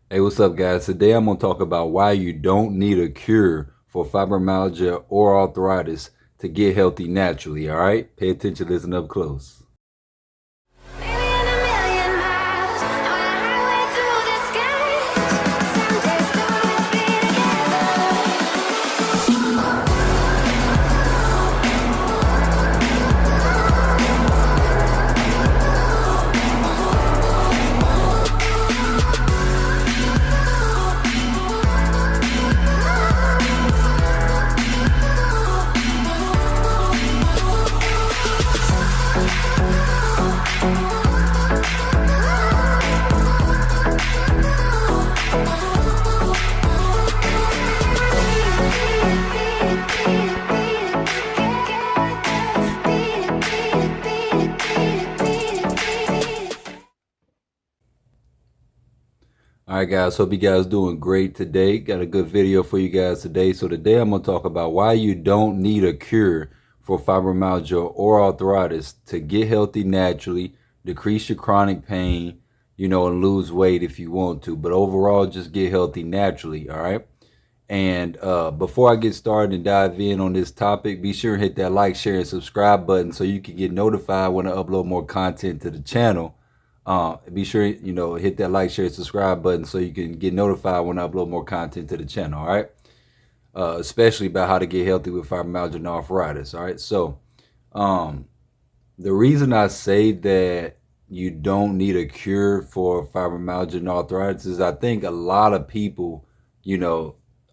Hey, what's up, guys? Today I'm going to talk about why you don't need a cure for fibromyalgia or arthritis to get healthy naturally, all right? Pay attention, listen up close. All right, guys. Hope you guys doing great today. Got a good video for you guys today. So today I'm going to talk about why you don't need a cure for fibromyalgia or arthritis to get healthy naturally, decrease your chronic pain, and lose weight if you want to. But overall, just get healthy naturally. All right. And before I get started and dive in on this topic, be sure and hit that like, share, and subscribe button so you can get notified when I upload more content to the channel. Be sure, hit that like, share, subscribe button so you can get notified when I upload more content to the channel, all right? Especially about how to get healthy with fibromyalgia and arthritis, all right? So the reason I say that you don't need a cure for fibromyalgia and arthritis is I think a lot of people,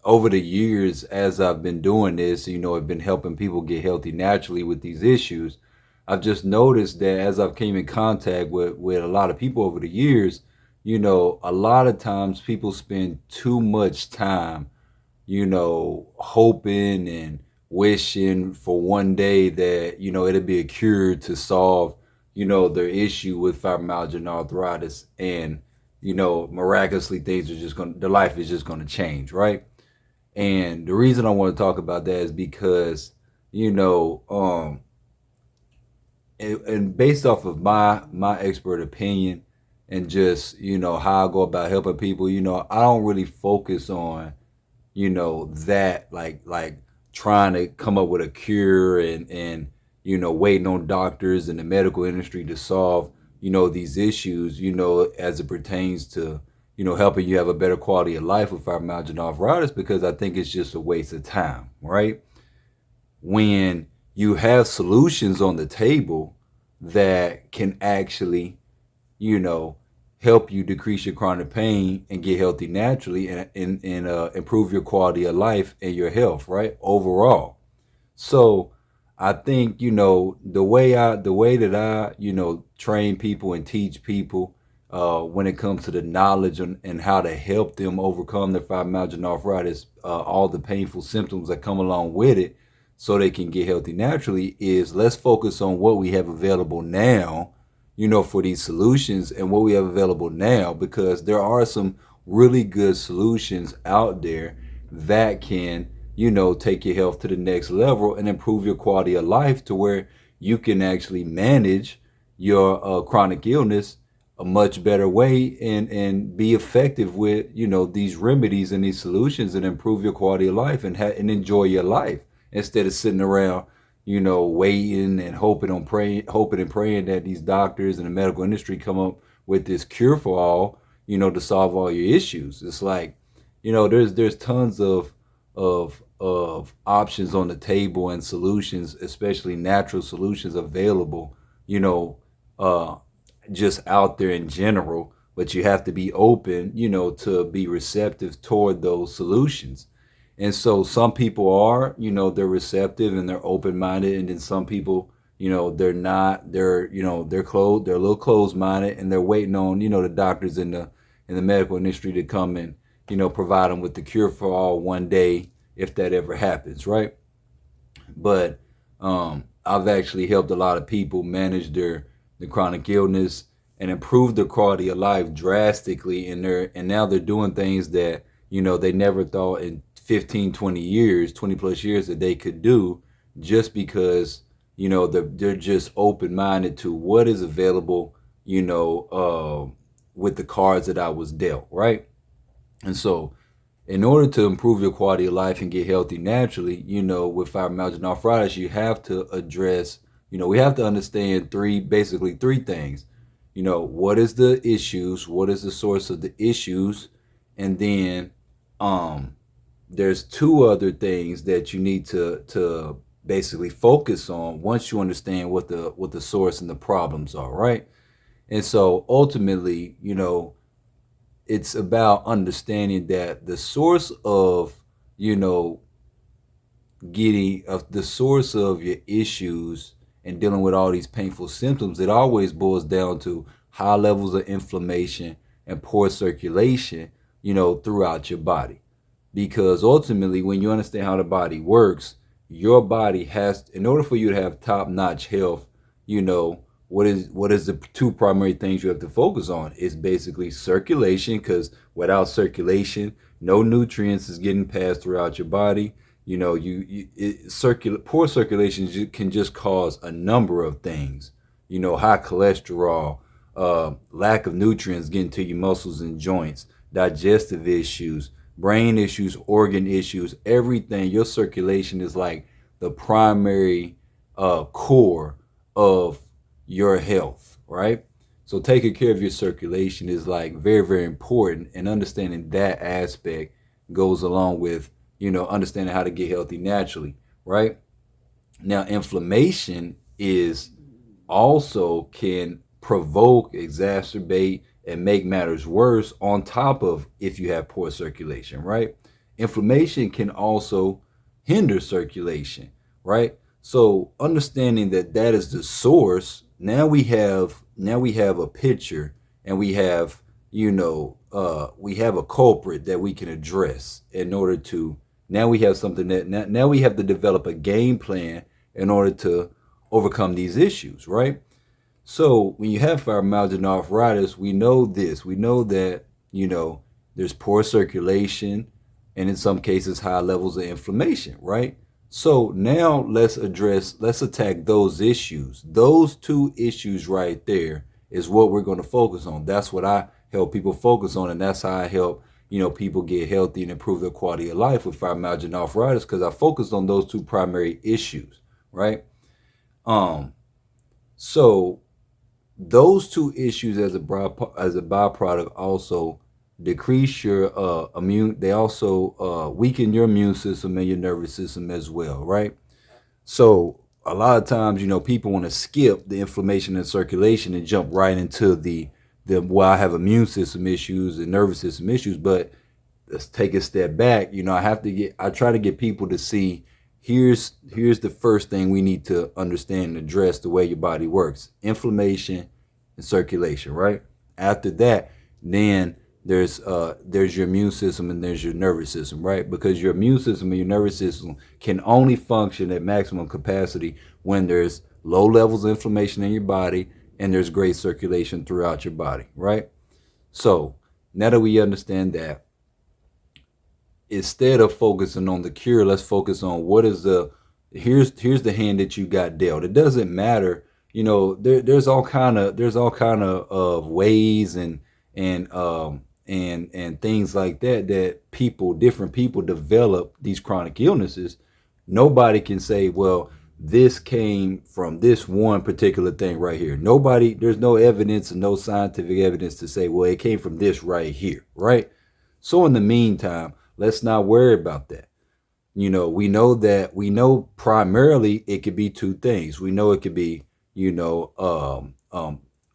over the years as I've been doing this, have been helping people get healthy naturally with these issues. I've just noticed that as I've came in contact with a lot of people over the years, a lot of times people spend too much time, hoping and wishing for one day that, it'll be a cure to solve, their issue with fibromyalgia and arthritis. And, miraculously things are just their life is just gonna change, right? And the reason I want to talk about that is because, you know, and based off of my expert opinion and just, how I go about helping people, I don't really focus on, that like trying to come up with a cure and waiting on doctors and the medical industry to solve, these issues, as it pertains to, helping you have a better quality of life with fibromyalgia and arthritis, because I think it's just a waste of time, right? When you have solutions on the table that can actually, you know, help you decrease your chronic pain and get healthy naturally and improve your quality of life and your health, right? Overall. So I think, the way that I, train people and teach people when it comes to the knowledge and how to help them overcome their fibromyalgia and arthritis, all the painful symptoms that come along with it, so they can get healthy naturally, is let's focus on what we have available now, for these solutions and what we have available now, because there are some really good solutions out there that can, take your health to the next level and improve your quality of life to where you can actually manage your chronic illness a much better way and be effective with, these remedies and these solutions and improve your quality of life and enjoy your life instead of sitting around, waiting and hoping and praying that these doctors and the medical industry come up with this cure for all, to solve all your issues. It's like, there's tons of options on the table and solutions, especially natural solutions available, uh, just out there in general. But you have to be open, to be receptive toward those solutions. And so some people are, they're receptive and they're open minded, and then some people, they're not. They're closed. They're a little closed minded, and they're waiting on, the doctors in the medical industry to come and, provide them with the cure for all one day, if that ever happens, right? But I've actually helped a lot of people manage their chronic illness and improve their quality of life drastically, and now they're doing things that, they never thought in 15, 20 years, 20 plus years, that they could do, just because, they're just open minded to what is available, with the cards that I was dealt, right? And so, in order to improve your quality of life and get healthy naturally, with fibromyalgia arthritis, you have to address, we have to understand basically three things. What is the issues? What is the source of the issues? And then, um, there's two other things that you need to basically focus on once you understand what the source and the problems are, right? And so ultimately, it's about understanding that the source of you know getting of the source of your issues and dealing with all these painful symptoms, it always boils down to high levels of inflammation and poor circulation, throughout your body. Because ultimately, when you understand how the body works, your body has, in order for you to have top-notch health, what is the two primary things you have to focus on? Is basically circulation, because without circulation, no nutrients is getting passed throughout your body. Poor circulation can just cause a number of things. High cholesterol, lack of nutrients getting to your muscles and joints, digestive issues, brain issues, organ issues, everything. Your circulation is like the primary core of your health, right? So taking care of your circulation is like very, very important, and understanding that aspect goes along with, understanding how to get healthy naturally, right? Now, inflammation is also can provoke, exacerbate, and make matters worse on top of if you have poor circulation, right? Inflammation can also hinder circulation, right? So understanding that is the source, now we have a picture, and we have a culprit that we can address in order to, now we have something that now we have to develop a game plan in order to overcome these issues, right? So when you have fibromyalgia and arthritis, we know this. We know that, there's poor circulation, and in some cases high levels of inflammation, right? So now let's attack those issues. Those two issues right there is what we're going to focus on. That's what I help people focus on, and that's how I help, people get healthy and improve their quality of life with fibromyalgia and arthritis, because I focused on those two primary issues, right? Um, so those two issues as a byproduct also decrease your immune. They also weaken your immune system and your nervous system as well, right? So a lot of times, people want to skip the inflammation and circulation and jump right into the well, I have immune system issues and nervous system issues. But let's take a step back. I try to get people to see, here's the first thing we need to understand and address: the way your body works, inflammation and circulation, right? After that, then there's your immune system and there's your nervous system, right? Because your immune system and your nervous system can only function at maximum capacity when there's low levels of inflammation in your body and there's great circulation throughout your body, right? So now that we understand that, instead of focusing on the cure, let's focus on what is here's the hand that you got dealt. It doesn't matter, there's all kind of ways and things like that different people develop these chronic illnesses. Nobody can say, well, this came from this one particular thing right here. There's no evidence and no scientific evidence to say, well, it came from this right here, right? So in the meantime, let's not worry about that. We know primarily it could be two things. We know it could be,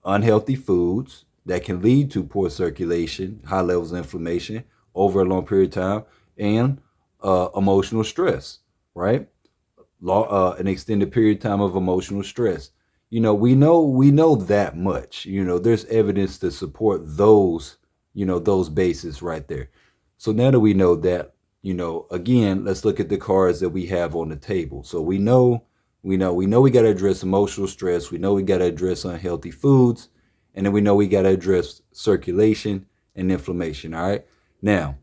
unhealthy foods that can lead to poor circulation, high levels of inflammation over a long period of time, and emotional stress, right? An extended period of time of emotional stress. We know that much. There's evidence to support those bases right there. So now that we know that, again, let's look at the cards that we have on the table. So we know we got to address emotional stress. We know we got to address unhealthy foods, and then we know we got to address circulation and inflammation. All right. Now,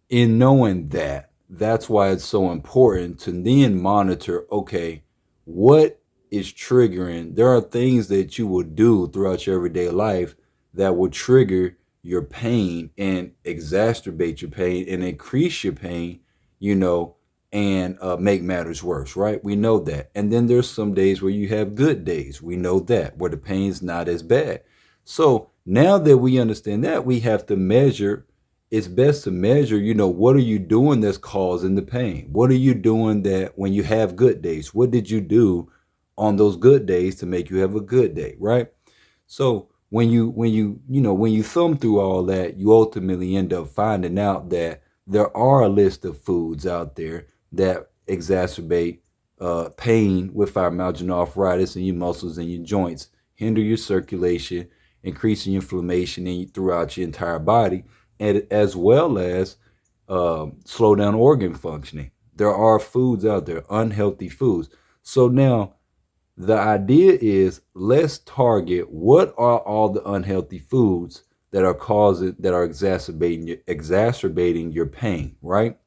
in knowing that, that's why it's so important to then monitor, okay, what is triggering. There are things that you will do throughout your everyday life that will trigger your pain and exacerbate your pain and increase your pain, you know, and make matters worse, right? We know that. And then there's some days where you have good days. We know that, where the pain's not as bad. So now that we understand that, we have to measure. It's best to measure, you know, what are you doing that's causing the pain? What are you doing that when you have good days? What did you do on those good days to make you have a good day, right? So when you thumb through all that, you ultimately end up finding out that there are a list of foods out there that exacerbate pain with fibromyalgia arthritis in your muscles and your joints, hinder your circulation, increasing inflammation throughout your entire body, and as well as slow down organ functioning. There are foods out there, unhealthy foods. So now the idea is, let's target what are all the unhealthy foods that are exacerbating your pain, right?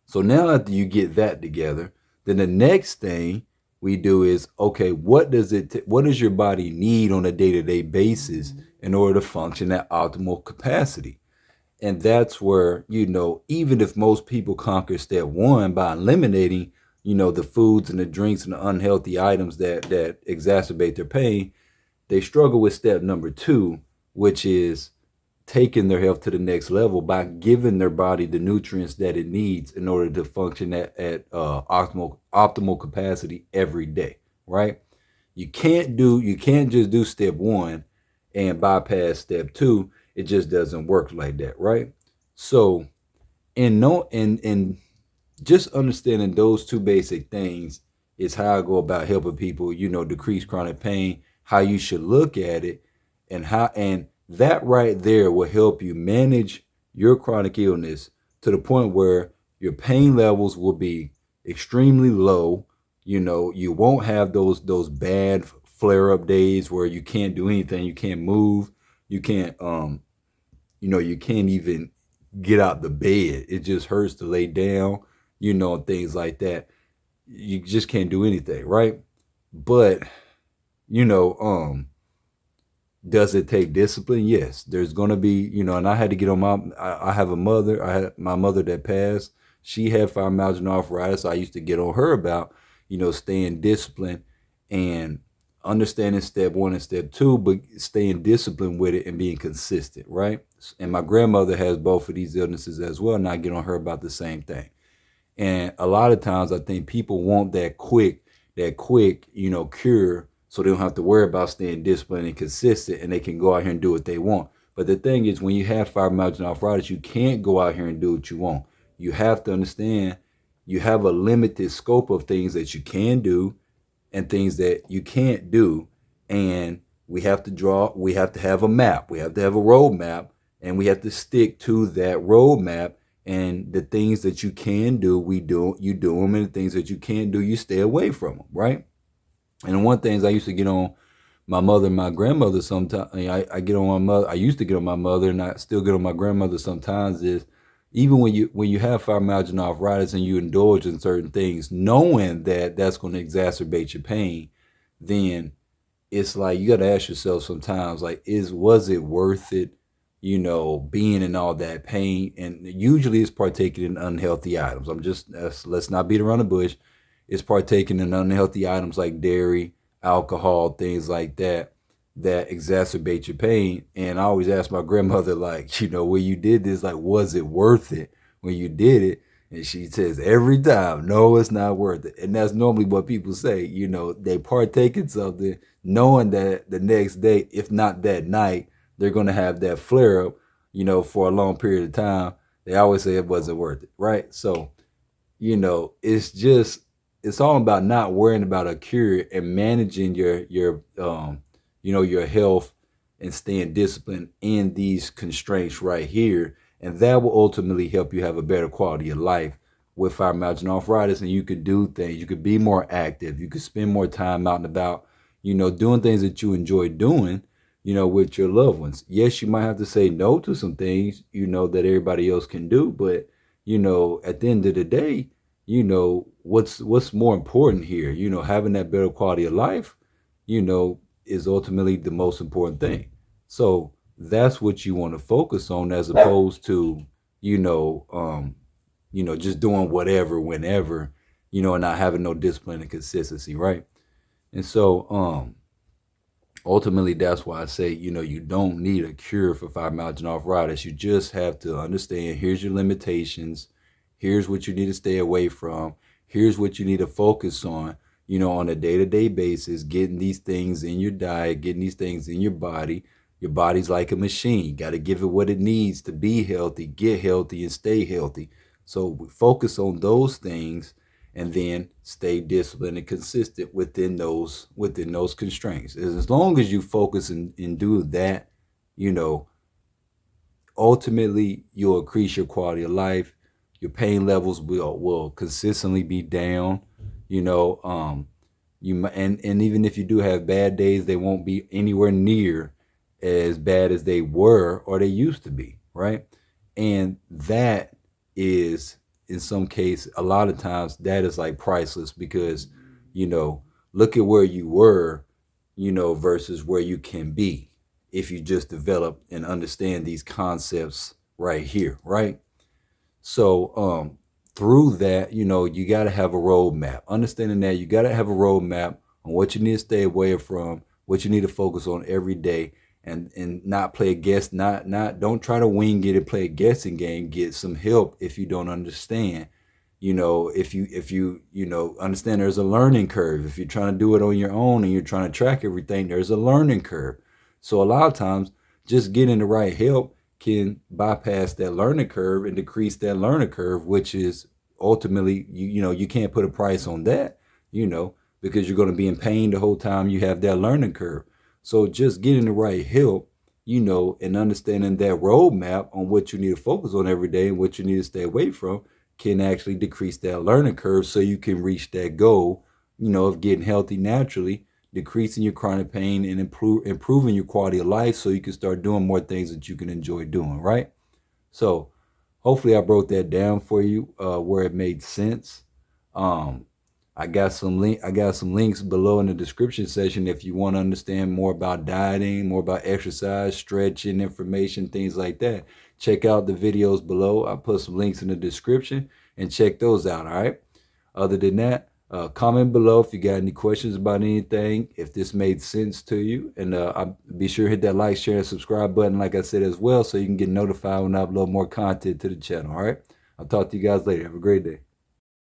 So now after you get that together, then the next thing we do is, okay, what does your body need on a day-to-day basis in order to function at optimal capacity? And that's where, you know, even if most people conquer step one by eliminating, you know, the foods and the drinks and the unhealthy items that exacerbate their pain, they struggle with step number two, which is taking their health to the next level by giving their body the nutrients that it needs in order to function at optimal capacity every day, right? You can't just do step one and bypass step two. It just doesn't work like that, right? So in no in just understanding those two basic things is how I go about helping people, you know, decrease chronic pain, how you should look at it, and that right there will help you manage your chronic illness to the point where your pain levels will be extremely low. You know, you won't have those bad flare up days where you can't do anything, you can't move, you can't you can't even get out the bed. It just hurts to lay down, you know, and things like that. You just can't do anything, right? But, you know, does it take discipline? Yes. There's gonna be, you know, and I had to get on I have a mother. I had my mother that passed. She had fibromyalgia arthritis. So I used to get on her about, you know, staying disciplined and understanding step one and step two, but staying disciplined with it and being consistent, right? And my grandmother has both of these illnesses as well, and I get on her about the same thing. And a lot of times I think people want that quick, you know, cure so they don't have to worry about staying disciplined and consistent and they can go out here and do what they want. But the thing is, when you have fibromyalgia arthritis, you can't go out here and do what you want. You have to understand you have a limited scope of things that you can do and things that you can't do. And we have to have a map, we have to have a roadmap, and we have to stick to that roadmap. And the things that you can do, you do them, and the things that you can't do, you stay away from them, right? And one thing is, I used to get on my mother and my grandmother sometimes. I get on my mother. I used to get on my mother, and I still get on my grandmother sometimes. Is even when you have fibromyalgia arthritis and you indulge in certain things, knowing that that's going to exacerbate your pain, then it's like you got to ask yourself sometimes, like, was it worth it? You know, being in all that pain, and usually it's partaking in unhealthy items. Let's not beat around the bush. It's partaking in unhealthy items like dairy, alcohol, things like that exacerbate your pain. And I always ask my grandmother, like, you know, when you did this, like, was it worth it when you did it? And she says every time, no, it's not worth it. And that's normally what people say. You know, they partake in something knowing that the next day, if not that night, they're going to have that flare up, you know, for a long period of time. They always say it wasn't worth it, right? So, you know, it's all about not worrying about a cure and managing your health and staying disciplined in these constraints right here. And that will ultimately help you have a better quality of life with fibromyalgia arthritis. And you could do things, you could be more active, you could spend more time out and about, you know, doing things that you enjoy doing, you know, with your loved ones. Yes, you might have to say no to some things, you know, that everybody else can do. But, you know, at the end of the day, you know, what's more important here, you know, having that better quality of life, you know, is ultimately the most important thing. So that's what you want to focus on, as opposed to, you know, just doing whatever, whenever, and not having no discipline and consistency, right? And so, ultimately, that's why I say, you don't need a cure for fibromyalgia arthritis. You just have to understand, here's your limitations, here's what you need to stay away from, here's what you need to focus on, on a day-to-day basis, getting these things in your diet, getting these things in your body. Your body's like a machine. You got to give it what it needs to be healthy, get healthy, and stay healthy. So we focus on those things, and then stay disciplined and consistent within those constraints. As long as you focus and do that, you know, ultimately you'll increase your quality of life. Your pain levels will consistently be down. You know, and even if you do have bad days, they won't be anywhere near as bad as they were or they used to be, right? And that is, in some case, a lot of times that is like priceless, because you know look at where you were, versus where you can be if you just develop and understand these concepts right here, right? So through that, you got to have a roadmap. Understanding that you got to have a roadmap on what you need to stay away from, what you need to focus on every day, and not play a guess. Not don't try to wing it and play a guessing game. Get some help if you don't understand. If you understand there's a learning curve. If you're trying to do it on your own and you're trying to track everything, there's a learning curve. So a lot of times, just getting the right help can bypass that learning curve and decrease that learning curve, which is ultimately, you can't put a price on that, because you're going to be in pain the whole time you have that learning curve. So just getting the right help, and understanding that roadmap on what you need to focus on every day and what you need to stay away from can actually decrease that learning curve, so you can reach that goal, of getting healthy naturally, decreasing your chronic pain, and improving your quality of life, so you can start doing more things that you can enjoy doing, right? So hopefully I broke that down for you, where it made sense. Um, I got some links below in the description section if you want to understand more about dieting, more about exercise, stretching, information, things like that. Check out the videos below. I put some links in the description, and check those out. All right. Other than that, comment below if you got any questions about anything, if this made sense to you. And be sure to hit that like, share, and subscribe button, like I said, as well, so you can get notified when I upload more content to the channel. All right. I'll talk to you guys later. Have a great day.